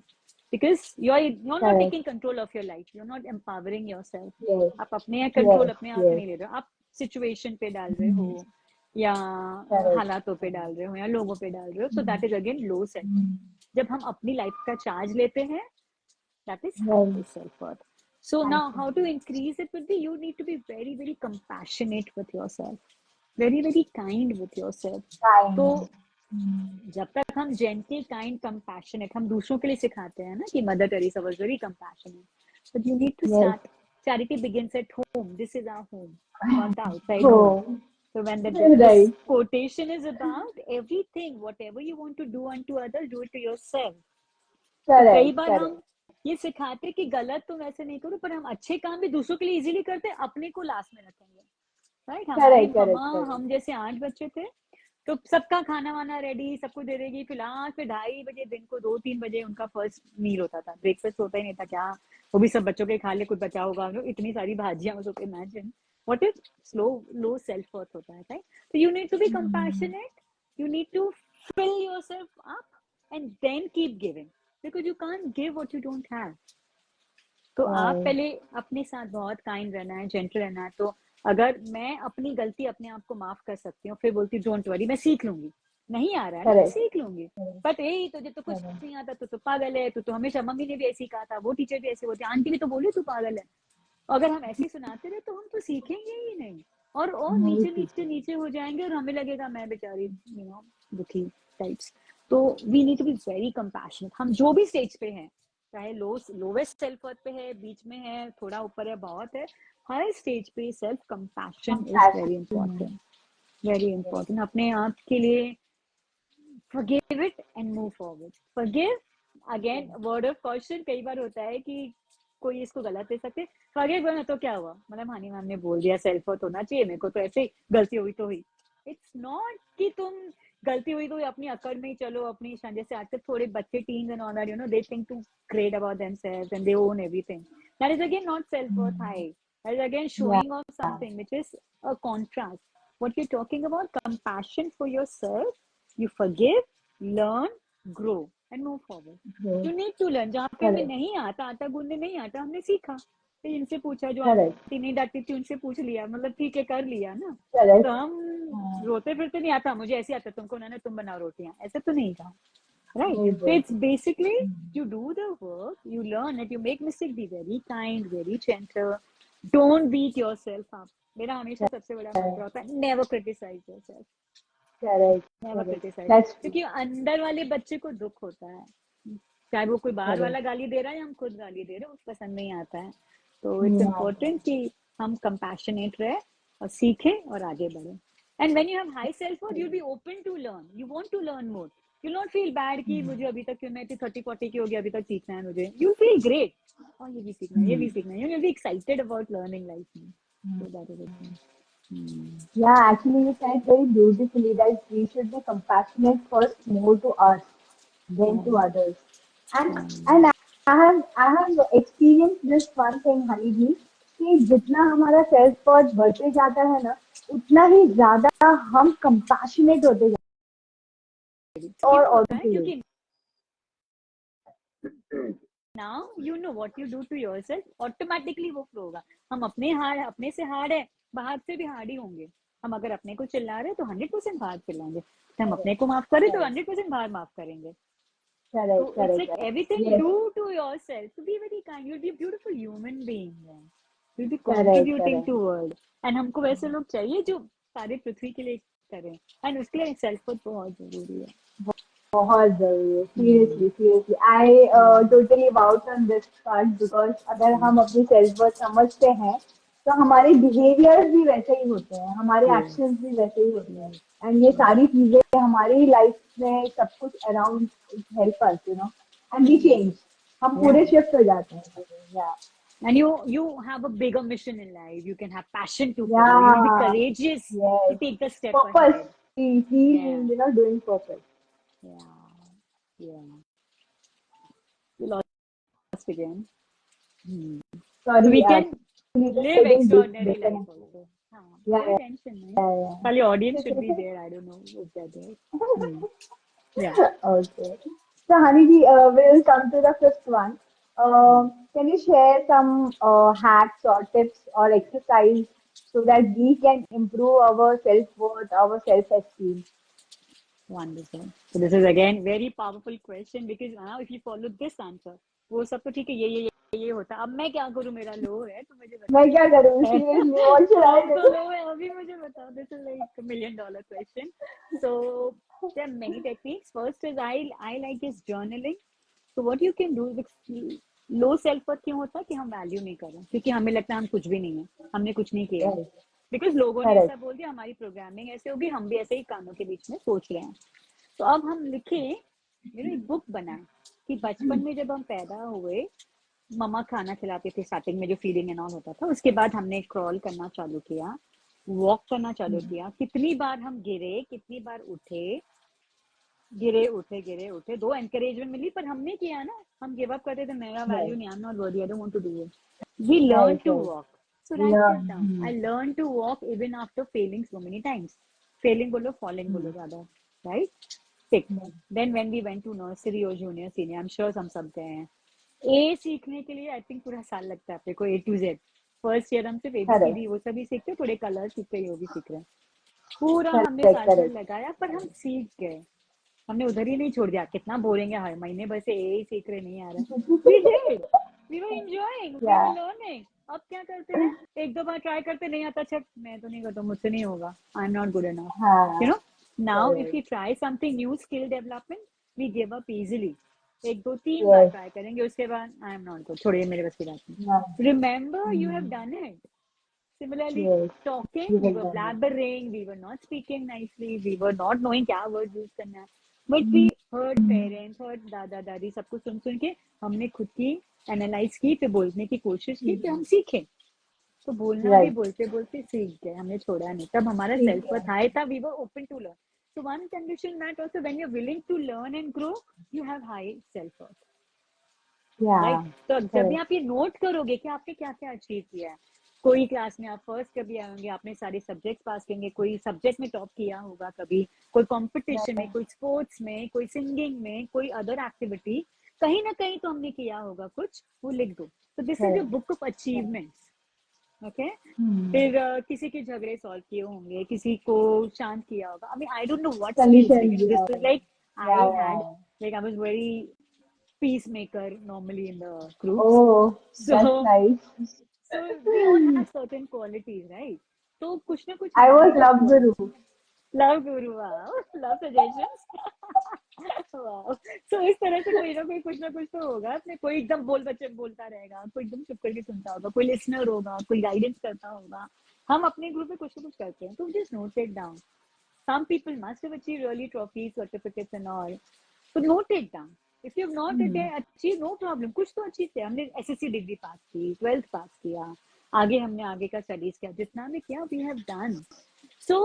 because you're not taking control of your life, you're not empowering yourself। आप अपने कंट्रोल अपने आप में नहीं ले रहे हो, आप सिचुएशन पे डाल रहे हो, या correct. हालातों पे डाल रहे हो या लोगों पे डाल रहे हो, so that is again low self worth. जब हम अपनी लाइफ का चार्ज लेते हैं, that is Right. high self worth. So now how to increase it would be, you need to be very very compassionate with yourself, very very kind with yourself. Kind. तो जब तक हम gentle kind compassionate, हम दूसरों के लिए सिखाते हैं ना कि Mother Teresa was very compassionate, but you need to Yes. Start, charity begins at home. This is our home, not the outside world. Oh, So when this right. quotation is about everything, whatever you want to do unto others, do it to yourself. तो कई Correct. बार हम Correct. ये सिखाते कि गलत तुम ऐसे नहीं करो, पर हम अच्छे काम भी दूसरों के लिए इजीली करते, अपने को लास्ट में रखेंगे, राइट? हमारी Correct. Correct. मम्मा, Correct. हम जैसे 8 बच्चे थे तो सबका खाना वाना रेडी, सबको दे देगी, फिर लास्ट में 2:30 बजे, दिन को 2-3 बजे उनका फर्स्ट मील होता था, ब्रेकफास्ट होता ही नहीं था क्या, वो भी सब बच्चों के खा ले, कुछ बचा होगा, इतनी सारी भाजियां, so imagine what is low self worth होता है, राइट? तो you need to be compassionate, you need to fill yourself up and then keep giving, because you can't give what you don't have. तो आप Right. पहले अपने साथ बहुत kind रहना है, जेंटल रहना है. तो अगर मैं अपनी गलती अपने आप को माफ कर सकती हूँ, फिर बोलती हूँ डोंट वरी, मैं सीख लूंगी, नहीं आ रहा है ना, मैं Correct. सीख लूंगी. बट यही तुझे तो कुछ Correct. नहीं आता, तो पागल है, तो हमेशा, मम्मी ने भी ऐसे ही कहा था, वो टीचर भी ऐसे बोलती, आंटी भी तो बोली तू पागल है. अगर हम ऐसे ही सुनाते रहे तो हम तो सीखेंगे ही नहीं, और नीचे नीचे नीचे हो जाएंगे, और हमें लगेगा मैं बेचारी दुखी टाइप्स. तो we need to be very compassionate. हम जो भी स्टेज पे हैं, चाहे लोवेस्ट सेल्फ वर्थ पे है, बीच में है, थोड़ा ऊपर है, बहुत है, हर स्टेज पे self compassion is very important, very important. अपने आप के लिए forgive it and move forward. Forgive, again word of caution, कई बार होता है कि कोई इसको गलत ले सकते, forgive करना तो क्या हुआ, मतलब हानि मैम ने बोल दिया, सेल्फ वर्थ होना चाहिए, मेरे को तो ऐसे गलती हुई तो हुई. इट्स नॉट कि तुम गलती हुई तो अपनी अकड़ में ही चलो, अपनी जैसे आजकल थोड़े बच्चे teens and all that, you know, they think to great about themselves and they own everything. That is again not self worth high. That is again showing off something, which is a contrast. What you're talking about, compassion for yourself, you forgive, learn, grow and move forward. Grow. You need to learn. जहाँ पे हमें Correct. नहीं आता, आटा गूंदने नहीं आता, हमने सीखा, फिर इनसे पूछा, जो Correct. आंटी नहीं डांटती थी उनसे पूछ लिया, मतलब ठीक है, कर लिया ना. Correct. तो हम रोते फिरते नहीं आता, मुझे ऐसे आता, तुमको ना, तुम बनाओ रोटियां, ऐसे तो नहीं कहा, right? Very So good. it's basically you do the work, you learn it, you make mistake, be very kind, very gentle, don't beat yourself up. मेरा हमेशा सबसे बड़ा मंत्र होता है, never criticize yourself, Correct. never Correct. criticize. That's true. क्योंकि अंदर वाले बच्चे को दुख होता है, चाहे वो कोई बाहर Correct. वाला गाली दे रहा है या हम खुद गाली दे रहे हैं, उसको पसंद नहीं आता है. तो इट्स इम्पोर्टेंट कि हम कंपैशनेट रहे और सीखें और आगे बढ़े. And when you have high self worth, you will be open to learn, you want to learn more, you not feel bad कि मुझे अभी तक, क्यों मैं 30-40 की हो गई, अभी तक सीखना है मुझे. यू फील ग्रेट, और ये भी सीखना है, ये भी सीखना है, you will be excited about learning life में. So that is it. Yeah, actually, you said very beautifully that we should be compassionate first, more to us than to others. And I have experienced this one thing, Honey ji, कि जितना हमारा self worth बढ़ते जाता है ना, उतना ही ज्यादा हम कंपैशनेट होते जाते हैं क्यों और होता औरों है? के लिए. क्योंकि now you know what you do to yourself, automatically वो flow होगा. हम अपने से हार्ड है, बाहर से भी हार्ड ही होंगे. हम अगर अपने को चिल्ला रहे तो 100% बाहर चिल्लाएंगे, हम अपने को माफ करें तो 100% बाहर माफ करेंगे. Correct, So it's correct, like correct. everything Yes. do to yourself, to be very kind, you'll be a beautiful human being, you'll be Correct, contributing correct. to world. And हमको वैसे लोग चाहिए जो सारी पृथ्वी के लिए करें, and उसके लिए सेल्फ वर्थ बहुत जरूरी है. बहुत जरूरी है. Seriously, I totally vouch on this part, because अगर हम अपनी सेल्फ वर्थ समझते हैं तो हमारे बिहेवियर्स भी वैसे ही होते हैं, हमारे एक्शंस भी वैसे ही होते हैं, एंड ये सारी चीजें हमारी लाइफ में सब कुछ around help us, you know, and we change, हम पूरे शिफ्ट हो जाते हैं. Yeah. And you have a bigger mission in life, you can have passion to follow, you will be Yeah. courageous to Yes. take the step Purpose. ahead. Feel, Yeah. you know, doing purpose. Yeah. You lost again. Sorry, So we can actually just live getting extraordinary life disconnected. also. Yeah, No yeah, tension, man. yeah. Probably audience should be there, I don't know if they're there. Yeah. Okay. So, Haniji, we'll come to the fifth one. Can you share some hacks or tips or exercise so that we can improve our self-worth, our self-esteem? Wonderful. So this is again very powerful question because now if you follow this answer, वो सब तो ठीक है, ये होता। अब मैं क्या करूँ, मेरा लो है तो मुझे मैं क्या करूँ? बताओ। Seriously, what should I कौन सा do? लो है अभी मुझे बताओ। This is like a $1,000,000 question. So there are many techniques. First is I like is journaling. So what you can do is low self worth क्यों होता है कि हम वैल्यू नहीं कर रहे, क्योंकि हमें लगता है हम कुछ भी नहीं है, हमने कुछ नहीं किया है, Right. बिकॉज लोगों ने ऐसा Correct. बोल दिया, हमारी प्रोग्रामिंग ऐसे होगी, हम भी ऐसे ही कानों के बीच में सोच रहे हैं। तो अब हम लिखें, एक बुक बनाए कि बचपन में जब हम पैदा हुए, मम्मा खाना खिलाते थे, स्टार्टिंग में जो फीडिंग एंड ऑल होता था, उसके बाद हमने क्रॉल करना चालू किया, वॉक करना चालू किया, कितनी बार हम गिरे, कितनी बार उठे, गिरे उठे, 2 एनकरेजमेंट मिली, पर हमने किया ना, हम गिव अप करते थे, मेरा वैल्यू Right. नहीं, आई am not worthy, I don't want to do it. We learn Right. To Right. Walk, so write it down, Learn. I learn to walk even after failing so many times. Failing बोलो, falling बोलो ज्यादा, right. Sick. Then when we went to nursery और junior senior, I am sure हम सब गए हैं। ए सीखने के लिए आई थिंक पूरा साल लगता है अपने को, A to Z। First year हम सिर्फ Correct. ABCD वो सभी सीखते हैं, थोड़े कलर सीखते हैं, वो भी सीख रहे हैं, पूरा हमने Correct. साल भर Correct. लगाया, पर हम सीख गए, हमने उधर ही नहीं छोड़ दिया। कितना बोरेंगे, हर महीने बस यही सीख रहे, नहीं आ रहा। We did, we were enjoying, we were Yeah. Learning. अब क्या करते हैं, एक दो बार ट्राई करते, नहीं आता, अच्छा मैं तो नहीं करता, मुझसे नहीं होगा, I am not good enough, you हाँ. No. Now if Correct. You try something new, skill development, we give up easily. एक दो तीन बार Yes. ट्राई करेंगे, उसके बाद आई एम नॉट गुड, छोड़िए मेरे बस की बात Yeah. नहीं। Remember you have done it. Similarly, Yes. talking, You we have were done it. blabbering, we were not speaking nicely, we were not knowing क्या words use करना है, but we heard parents, heard दादा दादी, सबको सुन सुन के हमने खुद की एनालाइज की, फिर बोलने की कोशिश की, फिर हम सीखे। तो बोलना भी Right. बोलते बोलते सीख गए, हमने छोड़ा नहीं, तब हमारा ठीक सेल्फ है. वर्थ हाई था, we were open to learn. So one condition that also, when you're willing to learn and grow, you have high self worth, right. Yeah. तो जब भी Correct. आप ये नोट करोगे कि आपने क्या क्या अचीव किया है, कोई क्लास में आप फर्स्ट कभी आए होंगे, आपने सारे सब्जेक्ट पास करेंगे, कोई सब्जेक्ट में टॉप किया होगा कभी, कोई कंपटीशन में, कोई स्पोर्ट्स में, कोई सिंगिंग में, कोई अदर एक्टिविटी, कहीं ना कहीं तो हमने किया होगा कुछ, वो लिख दो। तो this is your Correct. Book of achievements, okay. Hmm. फिर किसी के झगड़े सॉल्व किए होंगे, किसी को शांत किया होगा, I mean I don't know what skills, Solutions. लेकिन this Yeah. Is like I Yeah. Had, Yeah. like I was very peacemaker normally in the groups. Oh, that's So nice. so we all have certain qualities, right? तो कुछ ना कुछ I was हमारी जो love guru. Love गुरु, wow, love suggestions, wow. सो इस तरह से कोई ना कोई कुछ ना कुछ तो होगा अपने, कोई एकदम बोल बच्चे बोलता रहेगा, कोई एकदम चुप करके सुनता होगा, कोई लिसनर होगा, कोई गाइडेंस करता होगा। हम अपने ग्रुप में कुछ ना कुछ करते हैं, तो just note it down. Some people must have achieved early trophies, certificates and all. So note it down. If you have not achieved, no problem. कुछ तो अचीव किया हमने, SSC डिग्री पास की, 12th पास किया, आगे हमने आगे का स्टडीज किया, जितना भी किया, we have done. So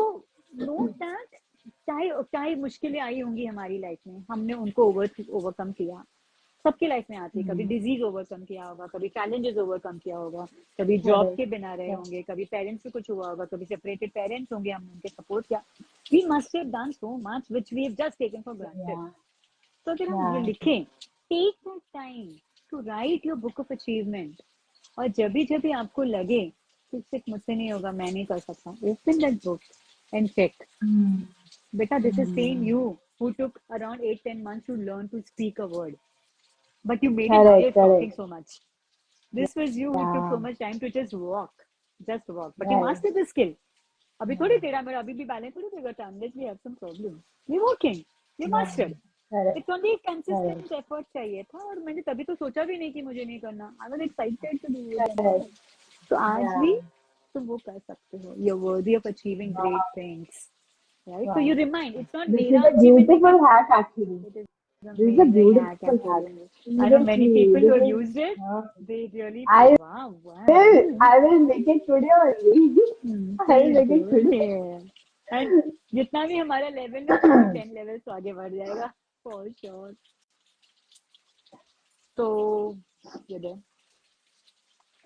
note that चाहे मुश्किलें आई होंगी हमारी लाइफ में, हमने उनको ओवरकम किया। सबकी लाइफ में आती है, कभी डिजीज ओवरकम किया होगा, कभी चैलेंजेस ओवरकम किया होगा, कभी जॉब Correct. के बिना रहे होंगे, कभी पेरेंट्स से कुछ हुआ होगा, कभी सेपरेटेड पेरेंट्स होंगे, हमने उनके सपोर्ट किया। We must have done so much which we have just taken for granted. Yeah. तो अगर हम ये Yeah. लिखें, take that time to write your book of achievement, और जब भी आपको लगे कि सिर्फ मुझसे नहीं होगा, मैं नहीं कर सकता, open that book and check, Hmm. बेटा this is same you who took around 8-10 months to learn to speak a word, but you made it, now you're Correct. talking Correct. so much. This was you who took Yeah. so much time to just walk, but you Right. mastered the skill. अभी थोड़ी तेरा मेरा अभी भी balance थोड़ी देगा time, let we have some problem, we working, we Yeah. Mastered. Correct. It's only Correct. Consistent effort चाहिए था, और मैंने तभी तो सोचा भी नहीं कि मुझे नहीं करना, I was excited to do it and all. Correct. तो आज Yeah. भी तुम वो कर सकते हो, you are worthy of achieving great Wow. Things, right. So Wow. You remind, it's not This मेरा is a अचीवमेंट है कि beautiful hack, actually. it is This is a amazing hack beautiful hack. actually. I know many Seriously, people who this have is. used it, Uh, they really I feel wow, wow. I will make it today only. I will Please make do, it today. yeah. And जितना भी हमारा level है, उससे 10 levels तो आगे बढ़ जाएगा for sure. तो ये दे,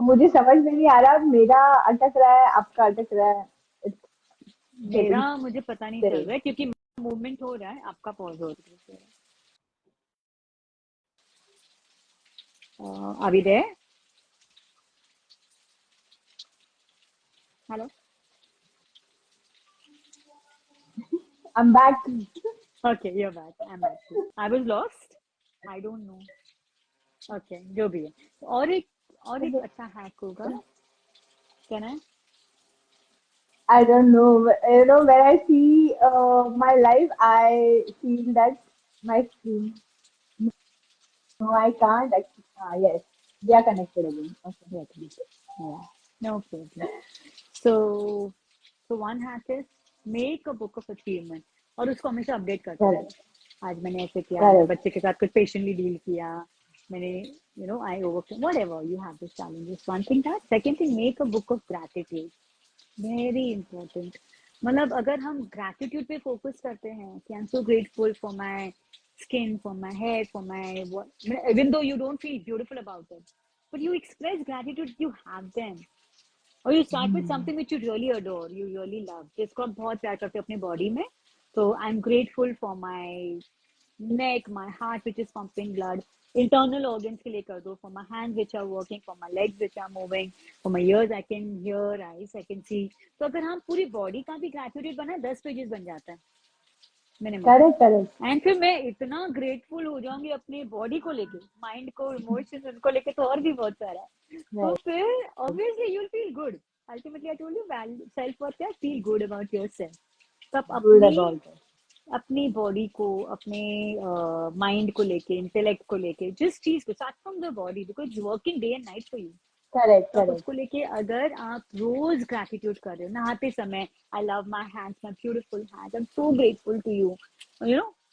मुझे समझ में नहीं आ रहा, मेरा अटक रहा है, आपका अटक रहा है. It's मेरा getting मुझे पता नहीं चल strange. रहा है, क्योंकि मूवमेंट हो रहा है, आपका पॉज हो रहा है। अभी दे, hello. I'm back. Okay, you're back. I'm back too. I was lost. I don't know. Okay, जो भी है. और एक अच्छा hack होगा. Can I? I don't know. You know, when I see my life, I feel that my screen. No, I can't. Yes, they are connected again. Okay. Yeah, yeah. No problem. So, so one hack is make a book of achievement और उसको हमेशा update करते रहे. Correct. आज मैंने ऐसे किया, मैंने Correct. बच्चे के साथ कुछ पेशेंटली डील किया, मैंने I overcame whatever you have this challenges. One thing that. Second thing, make a book of gratitude. Very important. मतलब अगर हम ग्रैटिट्यूड पे फोकस करते हैं कि I am so grateful for my skin, for my hair, for my even though you don't feel beautiful about it, but you express gratitude, you have them. और you start with something which you really adore, you really love, जिसको आप बहुत प्यार करते हो अपने body में. तो I am grateful for my neck, my heart which is pumping blood, internal organs के लिए कर दो, for my hands which are working, for my legs which are moving, for my ears I can hear, eyes I can see. तो अगर हम पूरी body का भी ग्रेटिट्यूड बनाए 10 पेजेस बन जाता है मिनिमम. Correct. Correct. एंड फिर मैं इतना ग्रेटफुल हो जाऊंगी अपनी बॉडी को लेके, माइंड को, इमोशंस उनको लेके, तो और भी बहुत सारा है. तो Right. फिर obviously you will feel good. Ultimately I told you self worth है, फील गुड अबाउट योरसेल्फ. तो आप Good about it. अपनी बॉडी को, अपने माइंड को लेके, इंटेलेक्ट को लेके, जिस चीज को, start from the body because working day and night for you. Correct. तो आप Correct. उसको लेके अगर आप रोज ग्रैटिट्यूड कर रहे हो, नहाते समय, I love my hands, my beautiful hands, I am so grateful to you.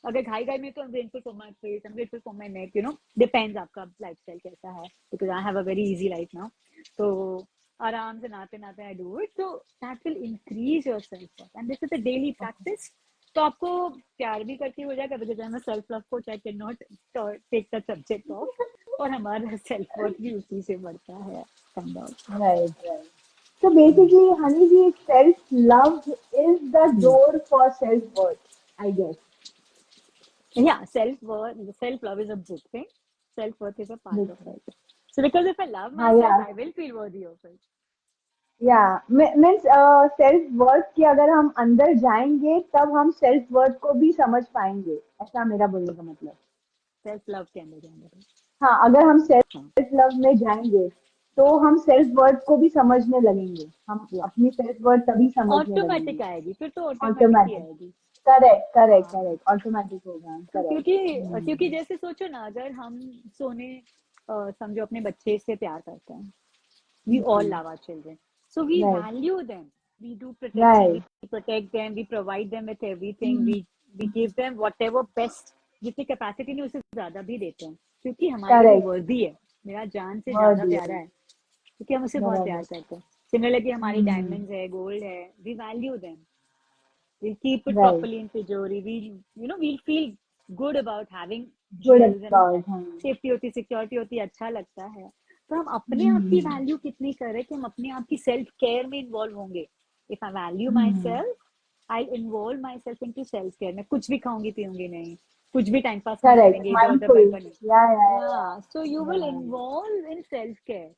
अगर घाई घाई में तो I am grateful for my face, I am grateful for my neck. Depends आपका लाइफस्टाइल कैसा है, because I have a very easy life now. तो आराम से नहाते नहाते आई डू इट, तो that will increase your self worth. And this is a daily practice. तो आपको प्यार भी करके हो जाएगा, because I am a self love coach, I can not take the subject of. और हमारा सेल्फ वर्थ भी उसी से बढ़ता है. Right. Right. So basically, Honeyji, self-love is the door for self-worth, I guess. Yeah, self love is a big thing. Self worth is a part of Literally. it. So because if I love हाँ myself, यार, I will feel worthy of it. या means self worth के अगर हम अंदर जाएंगे तब हम सेल्फ वर्थ को भी समझ पाएंगे, ऐसा मेरा बोलने का मतलब. Self love के अंदर जाएंगे. हाँ, अगर हम हाँ. सेल्फ लव में जाएंगे तो हम सेल्फ वर्थ को भी समझने लगेंगे, हम Yeah. अपनी सेल्फ वर्थ तभी समझने ऑटोमेटिक लगेंगे. आएगी, फिर तो ऑटोमेटिक ही ऑटोमेटिक. आएगी. करेक्ट. करेक्ट. हाँ. करेक्ट. ऑटोमेटिक होगा. तो करेक्ट. क्योंकि जैसे सोचो ना, अगर हम सोने समझो अपने बच्चे से प्यार करते हैं, we all love our children, so we right. value them, we do protection, right. we protect them, we provide them with everything, we give them whatever best. जितनी कैपेसिटी नहीं उससे ज्यादा भी देते हैं, क्योंकि हमारे लिए वो करेक्ट. वर्दी है, मेरा जान से ज्यादा वर्दी प्यारा है, क्योंकि हम उसे बहुत प्यार बराबर. करते हैं. सिमिलरली हमारी डायमंड्स है, गोल्ड है, we value them, we'll keep it right. properly in तिजोरी. We'll feel good about having good jewels and about. हाँ. सेफ्टी होती, सिक्योरिटी होती, अच्छा लगता है. तो हम अपने आप की वैल्यू कितनी करें कि हम अपने आप की सेल्फ केयर में इन्वॉल्व होंगे. If I value my self, I involve my self in to self care. मैं कुछ भी खाऊंगी पीऊंगी नहीं, कुछ भी टाइम पास नहीं करेक्ट. करेंगे इधर उधर माइंडफुल. बड़बड़. या so you will involve in self care.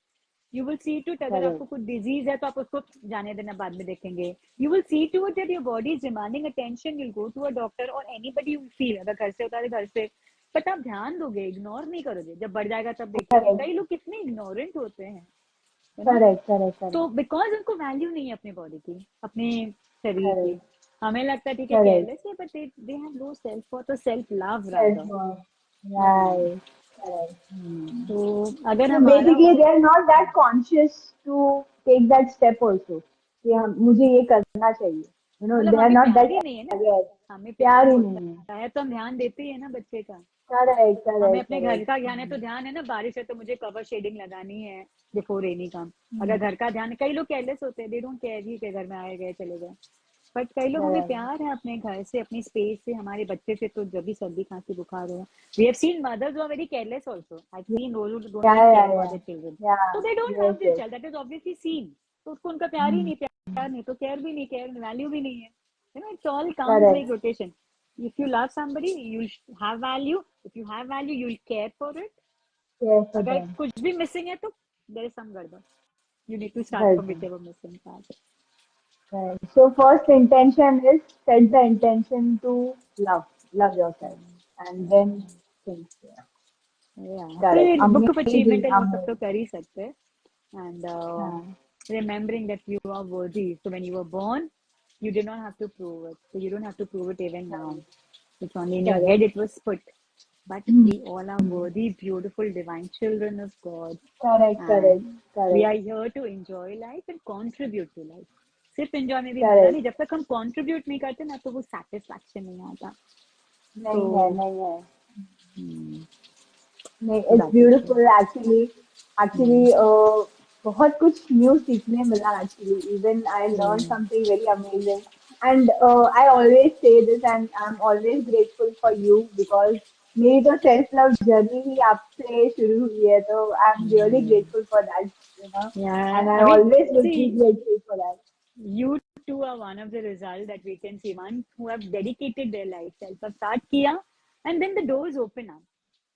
You will see to it, अगर आपको करेक्ट. कुछ डिजीज है तो आप उसको जाने देना, बाद में देखेंगे. You will see to it that your body is demanding attention, you will go to a doctor और एनीबडी यू फील. अगर घर से होता है घर से, बट आप ध्यान दोगे, इग्नोर नहीं करोगे. जब बढ़ जाएगा तब देखेंगे. करेक्ट. कई लोग कितने इग्नोरेंट होते हैं, करेक्ट. करेक्ट. तो करेक्ट. बिकॉज उनको वैल्यू नहीं है अपनी बॉडी की, अपने शरीर की. करेक्ट. हमें लगता है ठीक है करेक्ट. केयरलेस है, but they have low self worth और self love self rather. Worth. Right. Correct. तो अगर So हमारा basically, वो, they are not that conscious to take that step also. कि हम मुझे ये करना चाहिए. मतलब They are हमें not प्यार that ही नहीं है ना, aware. हमें प्यार प्यार ही नहीं है. होता है तो हम ध्यान देते ही है ना बच्चे का. करेक्ट. हमें करेक्ट. अपने घर का ध्यान है करेक्ट. तो ध्यान है ना, बारिश है तो मुझे कवर शेडिंग लगानी है बिफोर रेनी कम. अगर घर का ध्यान है, कई लोग केयरलेस होते हैं, दे डोंट केयर ही के घर में आए गए चले गए. बट कई लोग, हमें प्यार है अपने घर से, अपनी स्पेस से, हमारे बच्चे से. तो जब भी सर्दी खांसी बुखार हो, we have seen mothers who are very careless also. I seen those who don't care about their children, तो they don't have their child, that is obviously seen. तो उसको उनका प्यार ही नहीं, प्यार नहीं तो केयर भी नहीं, केयर वैल्यू भी नहीं है. It's all comes like rotation. If you love somebody, you'll have value. If you have value, you'll care for it. अगर कुछ भी missing है तो there is some गड़बड़. You need to start from whichever missing part. Right. So first intention is set the intention to love yourself, and then things. Yeah. Correct. फिर book of Amazing, achievement है वो सब तो amazing. कर ही सकते हैं and हाँ. remembering that you are worthy. So when you were born, you did not have to prove it. So you don't have to prove it even now. It's only in your Correct. head it was put. But Hmm. we all are worthy, beautiful, divine children of God. Correct. Correct. And we Correct. are here to enjoy life and contribute to life. सिर्फ enjoy में भी मजा Correct. नहीं, जब तक हम contribute नहीं करते ना तो वो satisfaction नहीं आता. नहीं है, So नहीं है. hmm, नहीं, so it's that is it. beautiful actually. Actually, बहुत कुछ new सीखने मिला actually. Even I learned Hmm. something very amazing. And I always say this, and I'm always grateful for you because मेरी तो self love journey ही आपसे शुरू हुई है. तो I'm really grateful for that, you know. Yeah, And I I mean, always will be see, grateful for that. you two are one of the result that we can see. One who have dedicated their life, self have start kiya, and then the doors open up.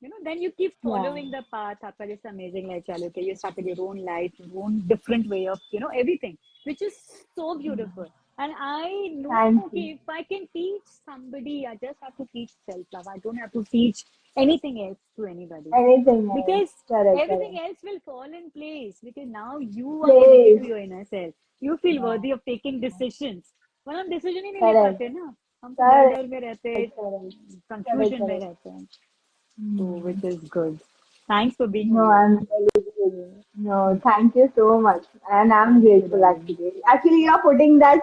You know, then you keep Yeah. following the path. Aapka just amazing life chalu ke. You started your own life, your own different way of, you know, everything, which is so beautiful. And I know Thank you. okay, if I can teach somebody, I just have to teach self love. I don't have to teach anything else to anybody Anything else. because Correct. everything Correct. else will fall in place because now you are connected to Please. your inner self. You feel Yeah. worthy of taking decisions. वरना हम decision ही नहीं ले Correct. पाते ना, हम तो डर Correct. डर में रहते हैं, Correct. Correct. कंफ्यूजन में Correct. रहते हैं. So Hmm. which is good. Thanks for being No, here. I'm very grateful. No, thank you so much. And I'm Thank you, grateful darling. actually. Actually, you're putting that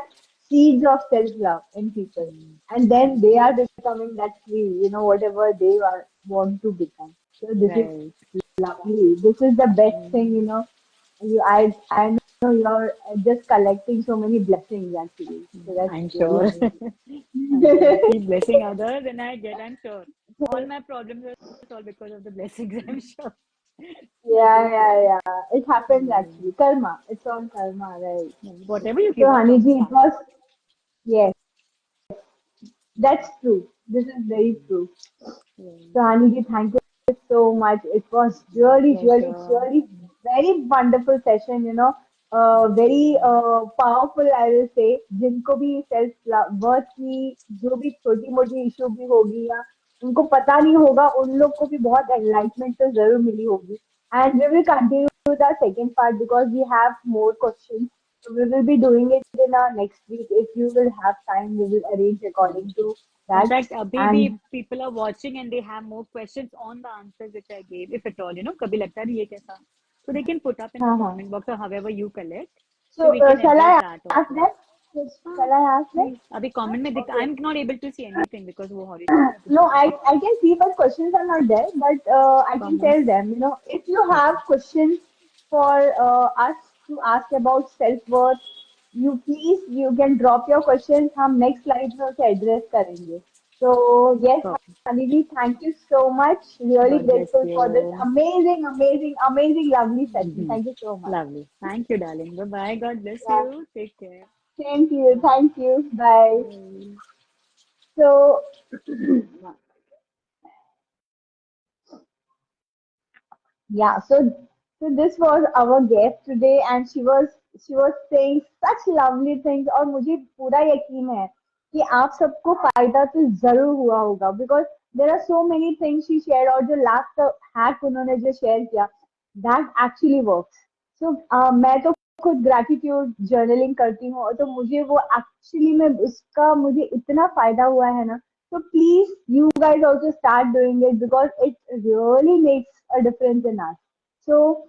seeds of self-love in people. And then they are becoming that tree, you know, whatever they are, want to become. So this is Right. lovely. This is the best thing, you know. I know you're just collecting so many blessings actually. So that's I'm really sure. I'm sure. I amazing. keep blessing others and I get, I'm sure. All my problems are solved because of the blessings, I'm sure. That Yeah, is yeah, it. yeah. It happens Mm. actually. Karma. It's all karma, right? Whatever you So, give out Haniji, comes it back. was, yes, that's true. This is very true. Yeah. So, Haniji, thank you so much. It was My really, really, pleasure. really very wonderful session, you know. Thank Very you. powerful, I will say. जिनको भी self worth की जो भी छोटी मोटी issue भी होगी या उनको पता नहीं होगा उन लोग को भी बहुत एनलाइटमेंट तो जरूर मिली होगी. And we will continue with our second part because we have more questions. So we will be doing it in our next week. If you will have time, we will arrange according to In that. fact, abhi bhi And people are watching and they have more questions on the answers which I gave, if at all, you know, kabhi lagta hai ye kaisa. So they can put up in the हाँ हाँ. comment box or however you collect. So So we can shall address I that ask also. them? हाँ, Shall I ask them? please. अभी comment में दिख, Okay. I'm not able to see anything because वो horizontal है तो No, दिख नहीं I can see but questions are not there. But I can comment. tell them, you know, if you have Okay. questions for us to ask about self-worth, you can drop your questions. हम next slide में उसे address करेंगे. So yes, Okay. Haniji, thank you so much. Really God bless grateful for this you. amazing, amazing, amazing, lovely session. Thank you so much. Lovely. Thank you, darling. Bye bye. God bless Yeah, you. Take care. thank you, Bye. thank you. Bye. Bye. So yeah, so this was our guest today, and she was saying such lovely things, और मुझे पूरा यकीन है कि आप सबको फायदा तो जरूर हुआ होगा because there are so many things she shared और जो लास्ट हैक उन्होंने जो शेयर किया that actually works. So मैं तो खुद ग्रैटिट्यूड जर्नलिंग करती हूँ और तो मुझे वो एक्चुअली में उसका मुझे इतना फायदा हुआ है ना. So please, you guys also start doing it because it really makes a difference in us. So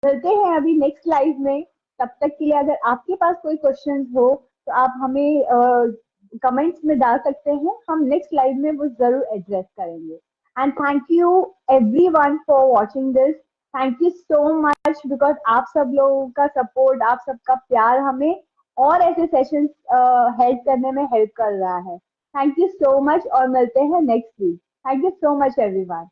मिलते हैं अभी नेक्स्ट लाइव में. तब तक के लिए अगर आपके पास कोई क्वेश्चंस हो तो आप हमें कमेंट्स में डाल सकते हैं. हम नेक्स्ट लाइव में वो जरूर एड्रेस करेंगे. And thank you everyone for watching this. Thank you so much because आप सब लोगों का सपोर्ट, आप सबका प्यार हमें और ऐसे सेशंस हेल्प करने में हेल्प कर रहा है. थैंक यू सो मच और मिलते हैं next week. Thank you so much everyone.